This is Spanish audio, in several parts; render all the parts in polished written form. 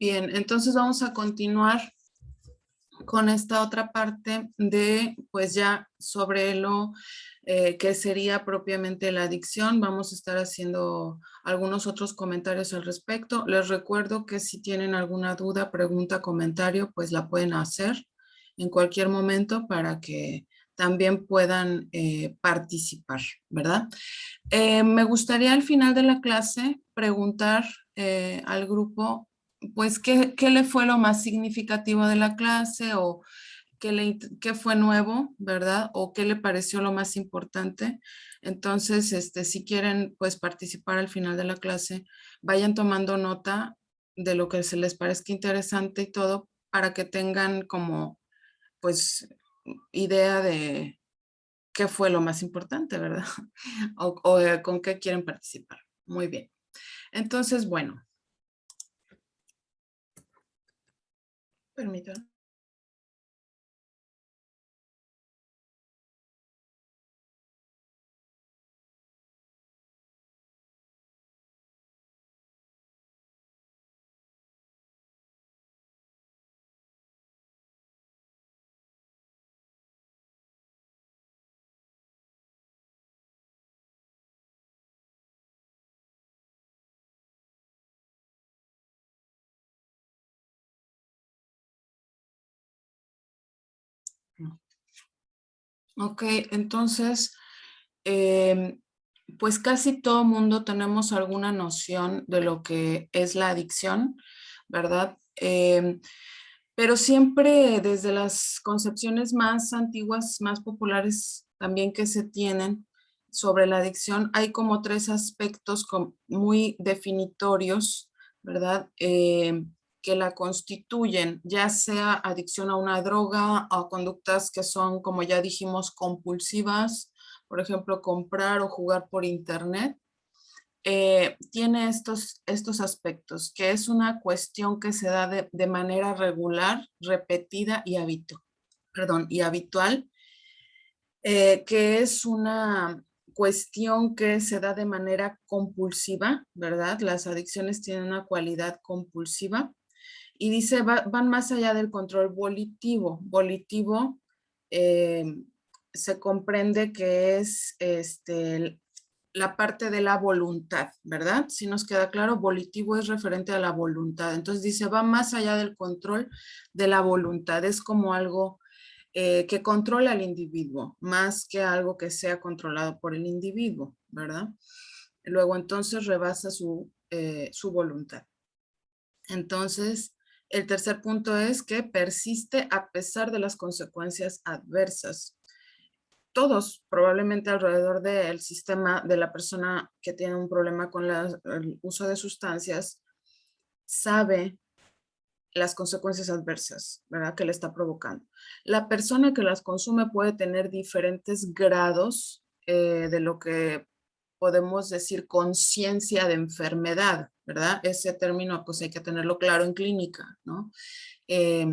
Bien, entonces vamos a continuar con esta otra parte de, pues ya sobre lo que sería propiamente la adicción. Vamos a estar haciendo algunos otros comentarios al respecto. Les recuerdo que si tienen alguna duda, pregunta, comentario, pues la pueden hacer en cualquier momento para que también puedan participar, ¿verdad? Me gustaría al final de la clase preguntar al grupo, pues, ¿qué le fue lo más significativo de la clase o qué fue nuevo, ¿verdad? O qué le pareció lo más importante. Entonces, si quieren, pues, participar al final de la clase, vayan tomando nota de lo que se les parezca interesante y todo para que tengan como, pues, idea de qué fue lo más importante, ¿verdad? O con qué quieren participar. Muy bien. Entonces, bueno, permítanme. Ok, entonces, em, pues casi todo mundo tenemos alguna noción de lo que es la adicción, ¿verdad? Pero siempre desde las concepciones más antiguas, más populares también que se tienen sobre la adicción, hay como tres aspectos muy definitorios, ¿verdad? Que la constituyen, ya sea adicción a una droga o conductas que son, como ya dijimos, compulsivas, por ejemplo, comprar o jugar por internet. Tiene estos aspectos, que es una cuestión que se da de manera regular, repetida y habitual, que es una cuestión que se da de manera compulsiva, ¿verdad? Las adicciones tienen una cualidad compulsiva y dice, van más allá del control volitivo. Volitivo eh, se comprende que es la parte de la voluntad, ¿verdad? Si nos queda claro, volitivo es referente a la voluntad. Entonces dice, va más allá del control de la voluntad. Es como algo que controla al individuo, más que algo que sea controlado por el individuo, ¿verdad? Luego entonces rebasa su voluntad. Entonces, el tercer punto es que persiste a pesar de las consecuencias adversas. Todos, probablemente alrededor del sistema de la persona que tiene un problema con el uso de sustancias, sabe las consecuencias adversas, ¿verdad? Que le está provocando. La persona que las consume puede tener diferentes grados de lo que podemos decir conciencia de enfermedad, ¿verdad? Ese término pues hay que tenerlo claro en clínica, ¿no? Eh,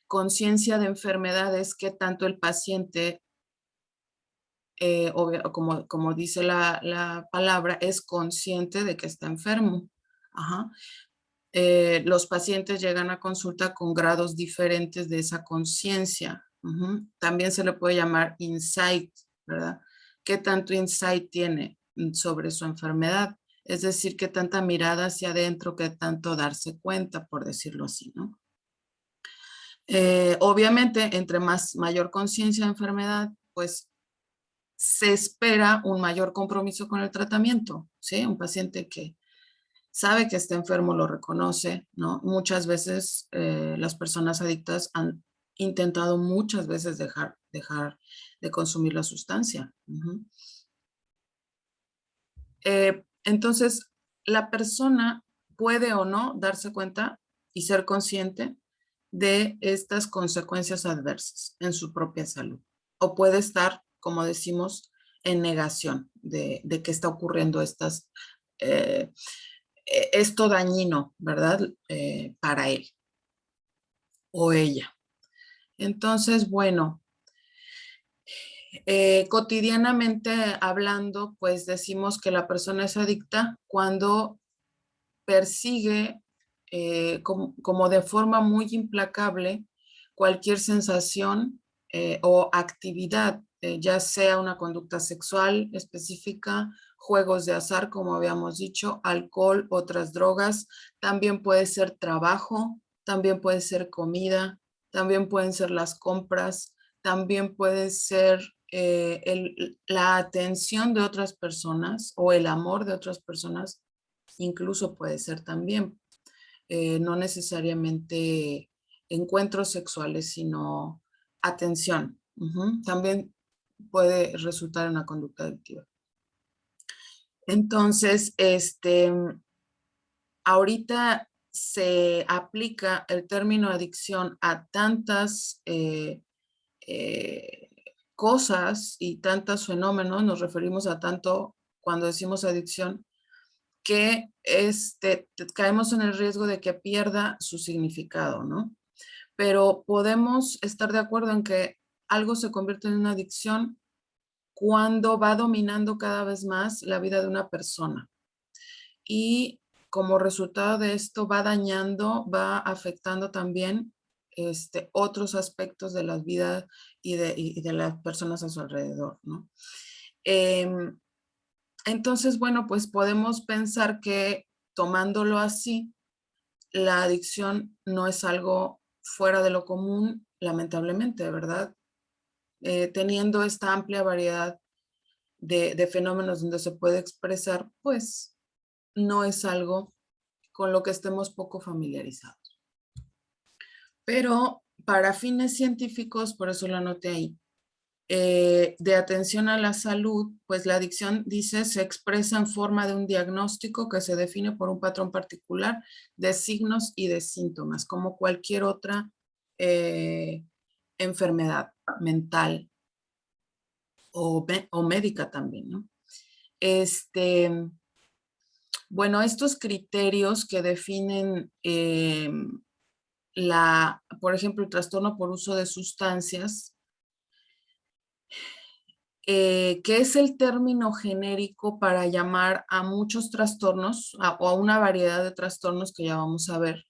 conciencia de enfermedad es que tanto el paciente, o como dice la palabra, es consciente de que está enfermo. Ajá. Los pacientes llegan a consulta con grados diferentes de esa conciencia. También se le puede llamar insight, ¿verdad? ¿Qué tanto insight tiene sobre su enfermedad? Es decir, qué tanta mirada hacia adentro, qué tanto darse cuenta, por decirlo así, ¿no? Obviamente, entre mayor conciencia de enfermedad, pues se espera un mayor compromiso con el tratamiento, ¿sí? Un paciente que sabe que está enfermo, lo reconoce, ¿no? Muchas veces las personas adictas han intentado muchas veces dejar de consumir la sustancia. Entonces, la persona puede o no darse cuenta y ser consciente de estas consecuencias adversas en su propia salud. O puede estar, como decimos, en negación de que está ocurriendo eh, esto dañino, ¿verdad? Para él o ella. Entonces, bueno, cotidianamente hablando, pues decimos que la persona es adicta cuando persigue como de forma muy implacable cualquier sensación o actividad, ya sea una conducta sexual específica, juegos de azar, como habíamos dicho, alcohol, otras drogas, también puede ser trabajo, también puede ser comida, también pueden ser las compras, también puede ser la atención de otras personas o el amor de otras personas, incluso puede ser también no necesariamente encuentros sexuales, sino atención. También puede resultar en una conducta adictiva. Entonces, ahorita se aplica el término adicción a tantas eh, cosas y tantos fenómenos, nos referimos a tanto cuando decimos adicción, que caemos en el riesgo de que pierda su significado, ¿no? Pero podemos estar de acuerdo en que algo se convierte en una adicción cuando va dominando cada vez más la vida de una persona. Y como resultado de esto va dañando, va afectando también otros aspectos de la vida y de las personas a su alrededor, ¿no? Entonces, bueno, pues podemos pensar que tomándolo así, la adicción no es algo fuera de lo común, lamentablemente, ¿verdad? Teniendo esta amplia variedad de fenómenos donde se puede expresar, pues no es algo con lo que estemos poco familiarizados. Pero para fines científicos, por eso lo anoté ahí, de atención a la salud, pues la adicción, dice, se expresa en forma de un diagnóstico que se define por un patrón particular de signos y de síntomas, como cualquier otra enfermedad mental o médica también, ¿no? Bueno, estos criterios que definen por ejemplo, el trastorno por uso de sustancias, que es el término genérico para llamar a muchos trastornos o a una variedad de trastornos que ya vamos a ver.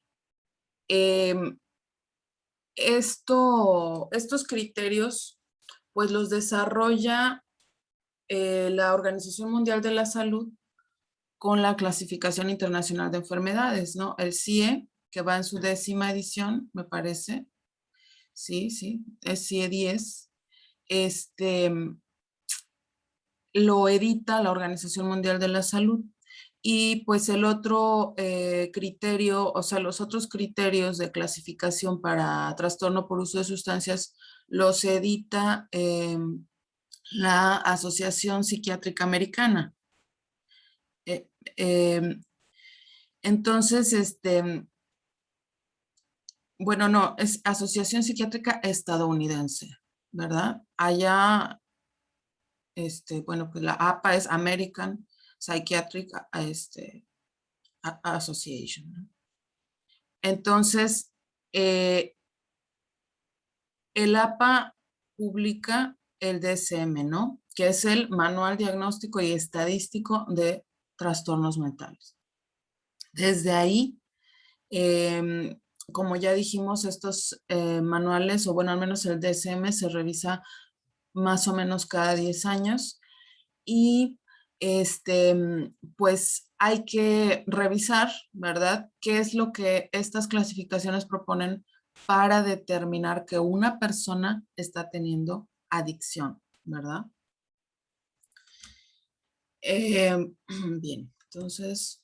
Estos criterios, pues los desarrolla la Organización Mundial de la Salud con la Clasificación Internacional de Enfermedades, ¿no? El CIE, que va en su 10ª edición, me parece. Sí, sí, es CIE 10. Lo edita la Organización Mundial de la Salud. Y pues el otro criterio, o sea, los otros criterios de clasificación para trastorno por uso de sustancias los edita la Asociación Psiquiátrica Americana. Eh, entonces, bueno, no, es Asociación Psiquiátrica Estadounidense, ¿verdad? Allá, bueno, pues la APA es American Psychiatric Association, ¿no? Entonces, el APA publica el DSM, ¿no? Que es el Manual Diagnóstico y Estadístico de Trastornos Mentales. Desde ahí, como ya dijimos, estos manuales, o bueno, al menos el DSM se revisa más o menos cada 10 años y pues hay que revisar, ¿verdad? ¿Qué es lo que estas clasificaciones proponen para determinar que una persona está teniendo adicción, ¿verdad? Bien, entonces,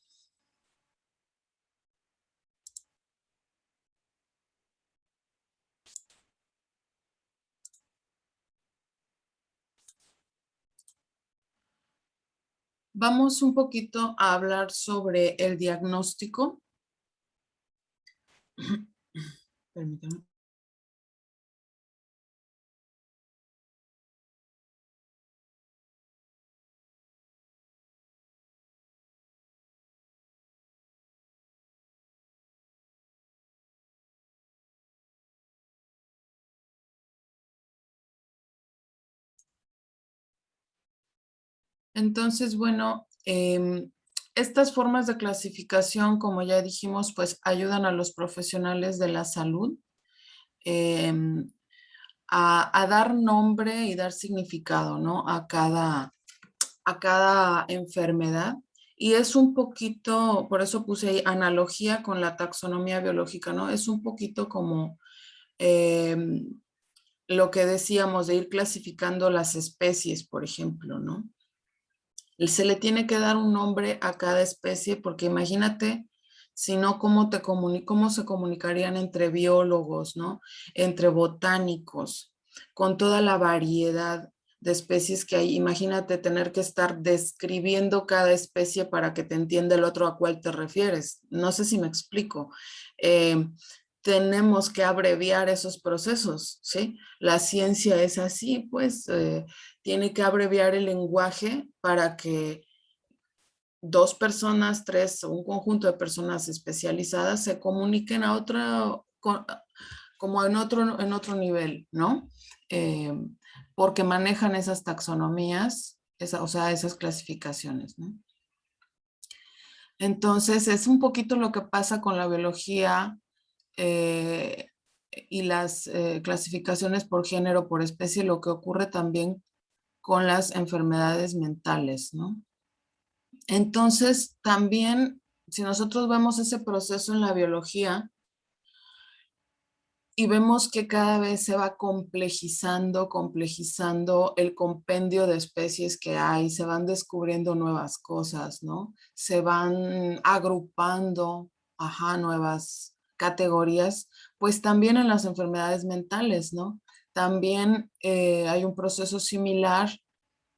vamos un poquito a hablar sobre el diagnóstico. Permítanme. Entonces, bueno, Estas formas de clasificación, como ya dijimos, pues ayudan a los profesionales de la salud em, a dar nombre y dar significado, ¿no? A cada enfermedad. Y es un poquito, por eso puse ahí analogía con la taxonomía biológica, ¿no? Es un poquito como lo que decíamos de ir clasificando las especies, por ejemplo, ¿no? Se le tiene que dar un nombre a cada especie porque imagínate, si no, cómo se comunicarían entre biólogos, ¿no? Entre botánicos, con toda la variedad de especies que hay. Imagínate tener que estar describiendo cada especie para que te entienda el otro a cuál te refieres. No sé si me explico. Eh, tenemos que abreviar esos procesos, ¿sí? La ciencia es así, pues tiene que abreviar el lenguaje para que dos personas, tres o un conjunto de personas especializadas se comuniquen a otro, como en otro nivel, ¿no? Eh, porque manejan esas taxonomías, o sea, esas clasificaciones, ¿no? Entonces, es un poquito lo que pasa con la biología eh, y las clasificaciones por género, por especie, lo que ocurre también con las enfermedades mentales, ¿no? Entonces, también, si nosotros vemos ese proceso en la biología y vemos que cada vez se va complejizando el compendio de especies que hay, se van descubriendo nuevas cosas, ¿no? Se van agrupando, ajá, nuevas categorías, pues también en las enfermedades mentales, ¿no? También hay un proceso similar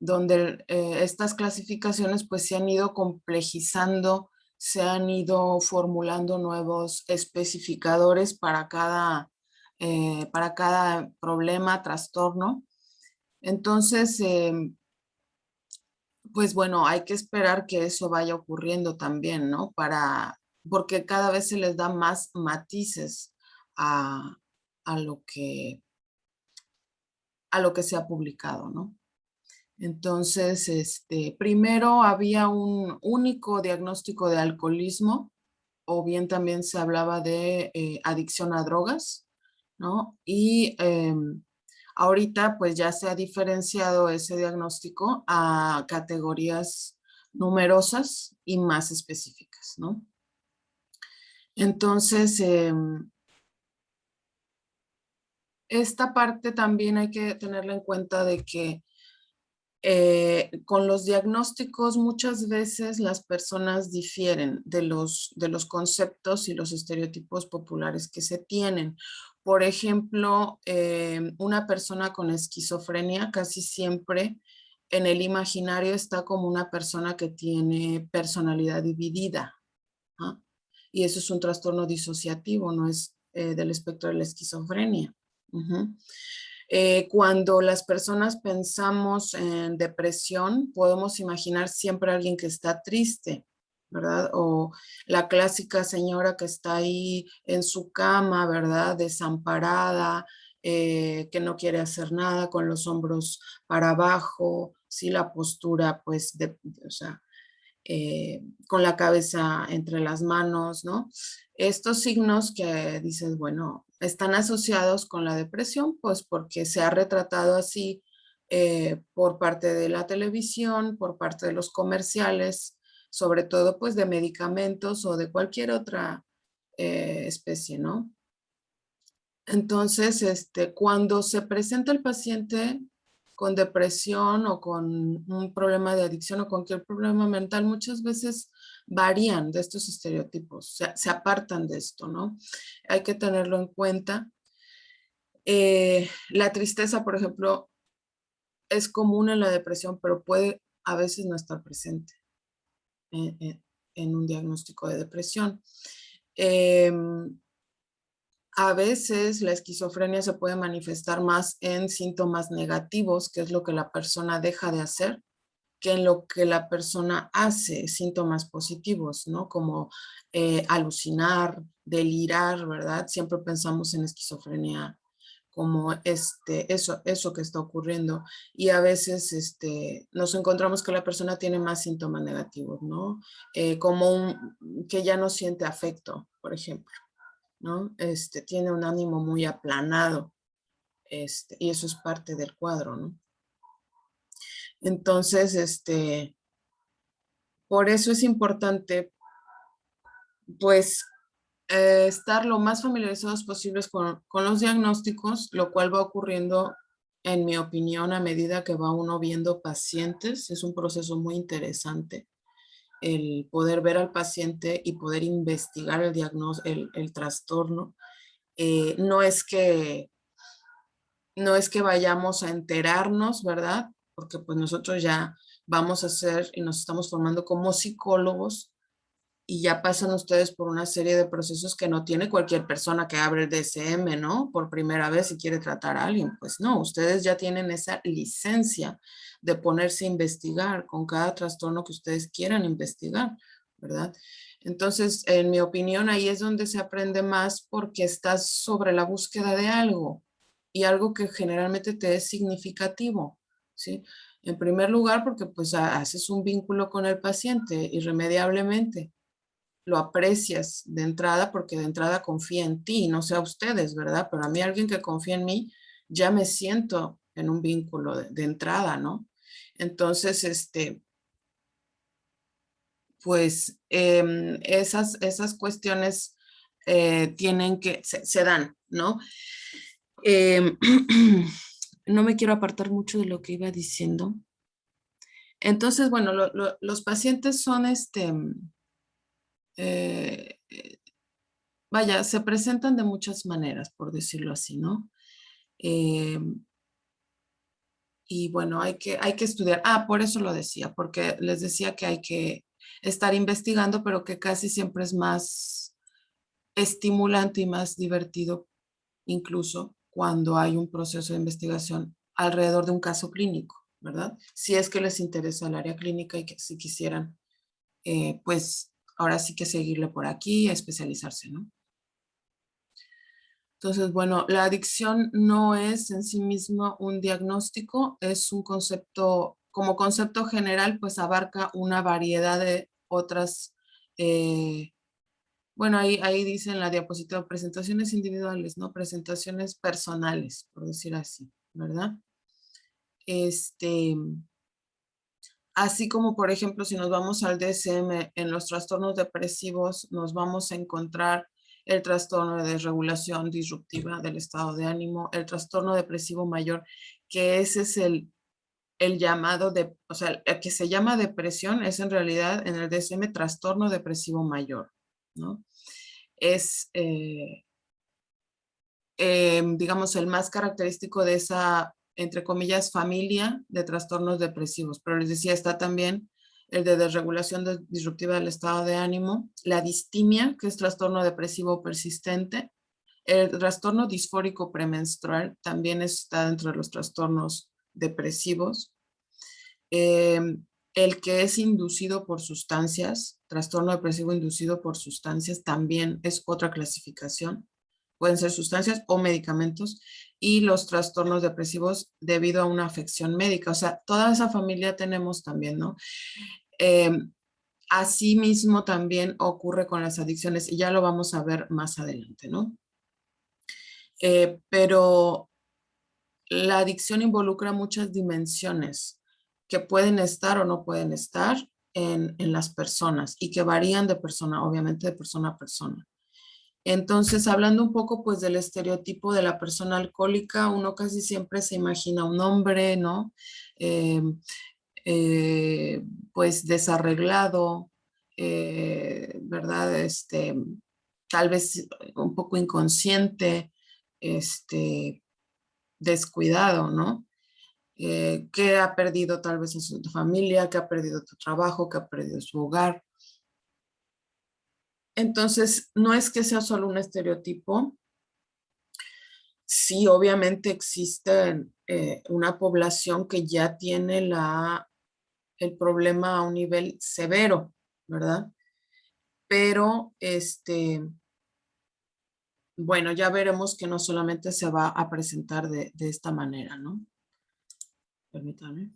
donde estas clasificaciones pues se han ido complejizando, se han ido formulando nuevos especificadores para cada problema, trastorno. Entonces, pues bueno, hay que esperar que eso vaya ocurriendo también, ¿no? Porque cada vez se les da más matices a, a lo a lo que se ha publicado, ¿no? Entonces, primero había un único diagnóstico de alcoholismo, o bien también se hablaba de adicción a drogas, ¿no? Y ahorita pues ya se ha diferenciado ese diagnóstico a categorías numerosas y más específicas, ¿no? Entonces, esta parte también hay que tenerla en cuenta de que con los diagnósticos muchas veces las personas difieren de los conceptos y los estereotipos populares que se tienen. Por ejemplo, una persona con esquizofrenia casi siempre en el imaginario está como una persona que tiene personalidad dividida, ¿ah? Y eso es un trastorno disociativo, no es del espectro de la esquizofrenia. Uh-huh. Cuando las personas pensamos en depresión, podemos imaginar siempre a alguien que está triste, ¿verdad? O la clásica señora que está ahí en su cama, ¿verdad? Desamparada, que no quiere hacer nada, con los hombros para abajo, sí, la postura, pues, o sea, con la cabeza entre las manos, ¿no? Estos signos que dices, bueno, están asociados con la depresión, pues porque se ha retratado así por parte de la televisión, por parte de los comerciales, sobre todo pues de medicamentos o de cualquier otra especie, ¿no? Entonces, cuando se presenta el paciente con depresión o con un problema de adicción o cualquier problema mental, muchas veces varían de estos estereotipos, se apartan de esto, ¿no? Hay que tenerlo en cuenta. La tristeza, por ejemplo, es común en la depresión, pero puede a veces no estar presente en un diagnóstico de depresión. A veces la esquizofrenia se puede manifestar más en síntomas negativos, que es lo que la persona deja de hacer, que en lo que la persona hace, síntomas positivos, ¿no? Como alucinar, delirar, ¿verdad? Siempre pensamos en esquizofrenia como eso que está ocurriendo. Y a veces nos encontramos que la persona tiene más síntomas negativos, ¿no? Que ya no siente afecto, por ejemplo, ¿no? Tiene un ánimo muy aplanado, y eso es parte del cuadro, ¿no? Entonces, por eso es importante, pues, estar lo más familiarizados posibles con los diagnósticos, lo cual va ocurriendo, en mi opinión, a medida que va uno viendo pacientes. Es un proceso muy interesante el poder ver al paciente y poder investigar el diagnóstico, el trastorno. No es que vayamos a enterarnos, ¿verdad? Porque pues nosotros ya vamos a ser y nos estamos formando como psicólogos y ya pasan ustedes por una serie de procesos que no tiene cualquier persona que abre el DSM, ¿no? Por primera vez y quiere tratar a alguien. Pues no, ustedes ya tienen esa licencia de ponerse a investigar con cada trastorno que ustedes quieran investigar, ¿verdad? Entonces, en mi opinión, ahí es donde se aprende más porque estás sobre la búsqueda de algo y algo que generalmente te es significativo, ¿sí? En primer lugar, porque pues haces un vínculo con el paciente irremediablemente, lo aprecias de entrada porque de entrada confía en ti, no sé a ustedes, ¿verdad? Pero a mí alguien que confía en mí, ya me siento en un vínculo de entrada, ¿no? Entonces, pues esas cuestiones se dan, ¿no? Em, no me quiero apartar mucho de lo que iba diciendo. Entonces, bueno, los pacientes son eh, vaya, se presentan de muchas maneras, por decirlo así, ¿no? Eh, y bueno, hay que estudiar. Ah, por eso lo decía, porque les decía que hay que estar investigando, pero que casi siempre es más estimulante y más divertido, incluso cuando hay un proceso de investigación alrededor de un caso clínico, ¿verdad? Si es que les interesa el área clínica y que si quisieran, pues ahora sí que seguirle por aquí, especializarse, ¿no? Entonces, bueno, la adicción no es en sí mismo un diagnóstico, es un concepto, como concepto general, pues abarca una variedad de otras, bueno, ahí dice en la diapositiva, presentaciones individuales, ¿no? Presentaciones personales, por decir así, ¿verdad? Este, Así como, por ejemplo, si nos vamos al DSM, en los trastornos depresivos nos vamos a encontrar el trastorno de desregulación disruptiva del estado de ánimo, el trastorno depresivo mayor, que ese es el llamado o sea, el que se llama depresión es en realidad en el DSM trastorno depresivo mayor, ¿no? Es, digamos, el más característico de esa, entre comillas, familia de trastornos depresivos. Pero les decía, está también el de desregulación disruptiva del estado de ánimo, la distimia, que es trastorno depresivo persistente, el trastorno disfórico premenstrual también está dentro de los trastornos depresivos. Eh, el que es inducido por sustancias, trastorno depresivo inducido por sustancias, también es otra clasificación. Pueden ser sustancias o medicamentos. Y los trastornos depresivos debido a una afección médica. O sea, toda esa familia tenemos también, ¿no? Eh, Asimismo, también ocurre con las adicciones y ya lo vamos a ver más adelante, ¿no? Pero la adicción involucra muchas dimensiones que pueden estar o no pueden estar en las personas y que varían de persona, obviamente de persona a persona. Entonces, hablando un poco pues del estereotipo de la persona alcohólica, uno casi siempre se imagina un hombre, ¿no? Eh, eh, pues desarreglado, ¿verdad? Tal vez un poco inconsciente, descuidado, ¿no? Que ha perdido tal vez a su familia, que ha perdido tu trabajo, que ha perdido su hogar. Entonces, no es que sea solo un estereotipo. Sí, obviamente existe una población que ya tiene el problema a un nivel severo, ¿verdad? Pero bueno, ya veremos que no solamente se va a presentar de esta manera, ¿no? Permítame.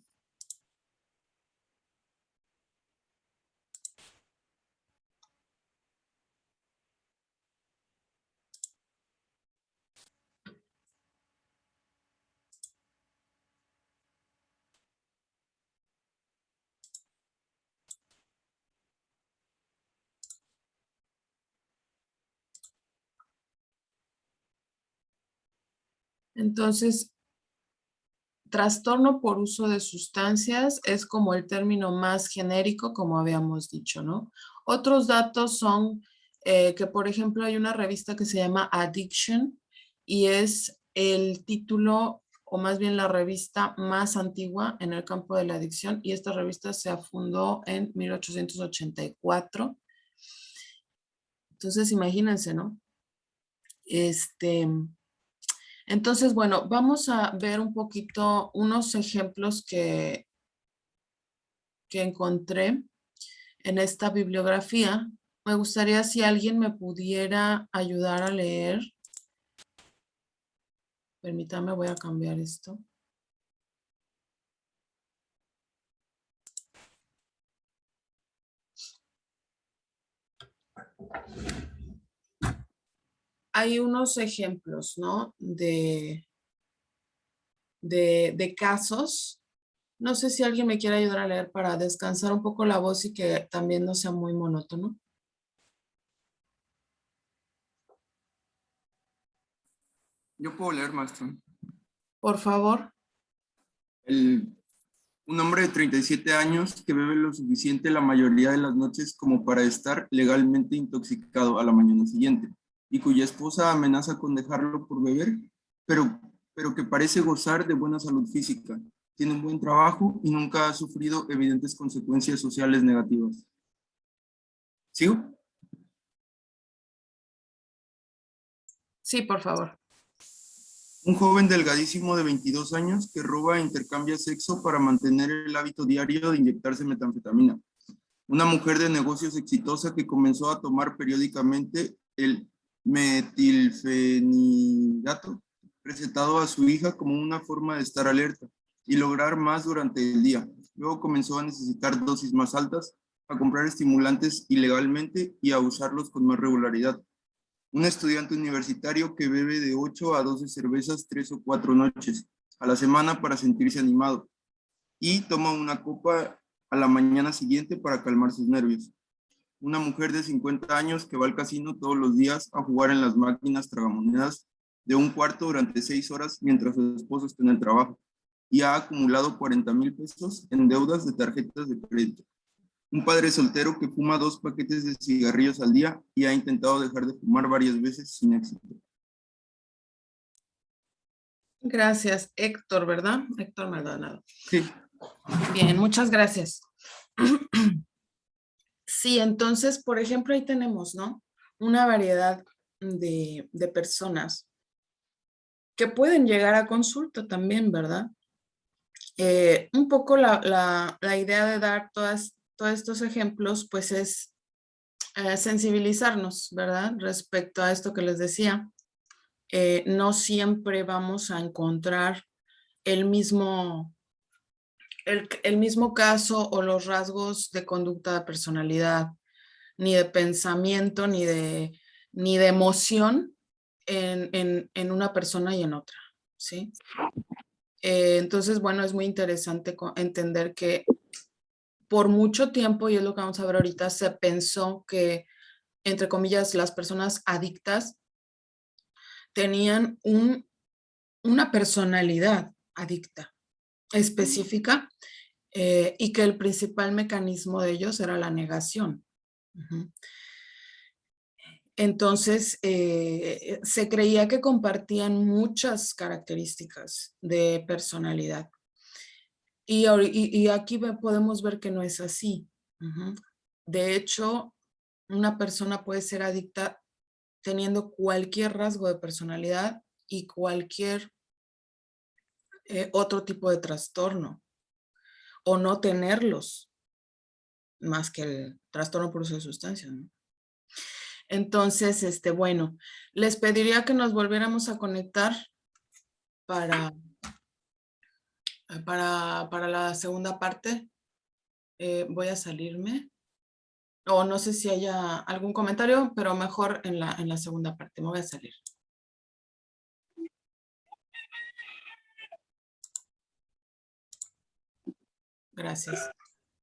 Entonces, trastorno por uso de sustancias es como el término más genérico, como habíamos dicho, ¿no? Otros datos son que, por ejemplo, hay una revista que se llama Addiction y es el título, o más bien la revista más antigua en el campo de la adicción, y esta revista se fundó en 1884. Entonces, imagínense, ¿no? Entonces, bueno, vamos a ver un poquito unos ejemplos que encontré en esta bibliografía. Me gustaría si alguien me pudiera ayudar a leer. Permítame, voy a cambiar esto. Hay unos ejemplos, ¿no? De casos. No sé si alguien me quiere ayudar a leer para descansar un poco la voz y que también no sea muy monótono. Yo puedo leer, maestro. Por favor. Un hombre de 37 años que bebe lo suficiente la mayoría de las noches como para estar legalmente intoxicado a la mañana siguiente y cuya esposa amenaza con dejarlo por beber, pero que parece gozar de buena salud física, tiene un buen trabajo y nunca ha sufrido evidentes consecuencias sociales negativas. ¿Sigo? Sí, por favor. Un joven delgadísimo de 22 años que roba e intercambia sexo para mantener el hábito diario de inyectarse metanfetamina. Una mujer de negocios exitosa que comenzó a tomar periódicamente el metilfenidato, recetado a su hija como una forma de estar alerta y lograr más durante el día. Luego comenzó a necesitar dosis más altas, a comprar estimulantes ilegalmente y a usarlos con más regularidad. Un estudiante universitario que bebe de 8 a 12 cervezas 3 o 4 noches a la semana para sentirse animado y toma una copa a la mañana siguiente para calmar sus nervios. Una mujer de 50 años que va al casino todos los días a jugar en las máquinas tragamonedas de un cuarto durante 6 horas mientras su esposo está en el trabajo y ha acumulado 40,000 pesos en deudas de tarjetas de crédito. Un padre soltero que fuma 2 paquetes de cigarrillos al día y ha intentado dejar de fumar varias veces sin éxito. Gracias, Héctor, ¿verdad? Héctor Maldonado. Sí. Bien, muchas gracias. Sí, entonces, por ejemplo, ahí tenemos, ¿no? Una variedad de personas que pueden llegar a consulta también, ¿verdad? Un poco la idea de dar todos estos ejemplos, pues es sensibilizarnos, ¿verdad? Respecto a esto que les decía. No siempre vamos a encontrar el mismo, el mismo caso o los rasgos de conducta de personalidad, ni de pensamiento, ni de emoción en una persona y en otra, ¿sí? Entonces, bueno, es muy interesante entender que por mucho tiempo, y es lo que vamos a ver ahorita, se pensó que, entre comillas, las personas adictas tenían una personalidad adicta específica y que el principal mecanismo de ellos era la negación. Uh-huh. Entonces, se creía que compartían muchas características de personalidad. Y aquí podemos ver que no es así. Uh-huh. De hecho, una persona puede ser adicta teniendo cualquier rasgo de personalidad y cualquier otro tipo de trastorno, o no tenerlos, más que el trastorno por uso de sustancias, ¿no? Entonces, bueno, les pediría que nos volviéramos a conectar para, para la segunda parte. Voy a salirme. O no sé si haya algún comentario, pero mejor en la segunda parte. Me voy a salir. Gracias.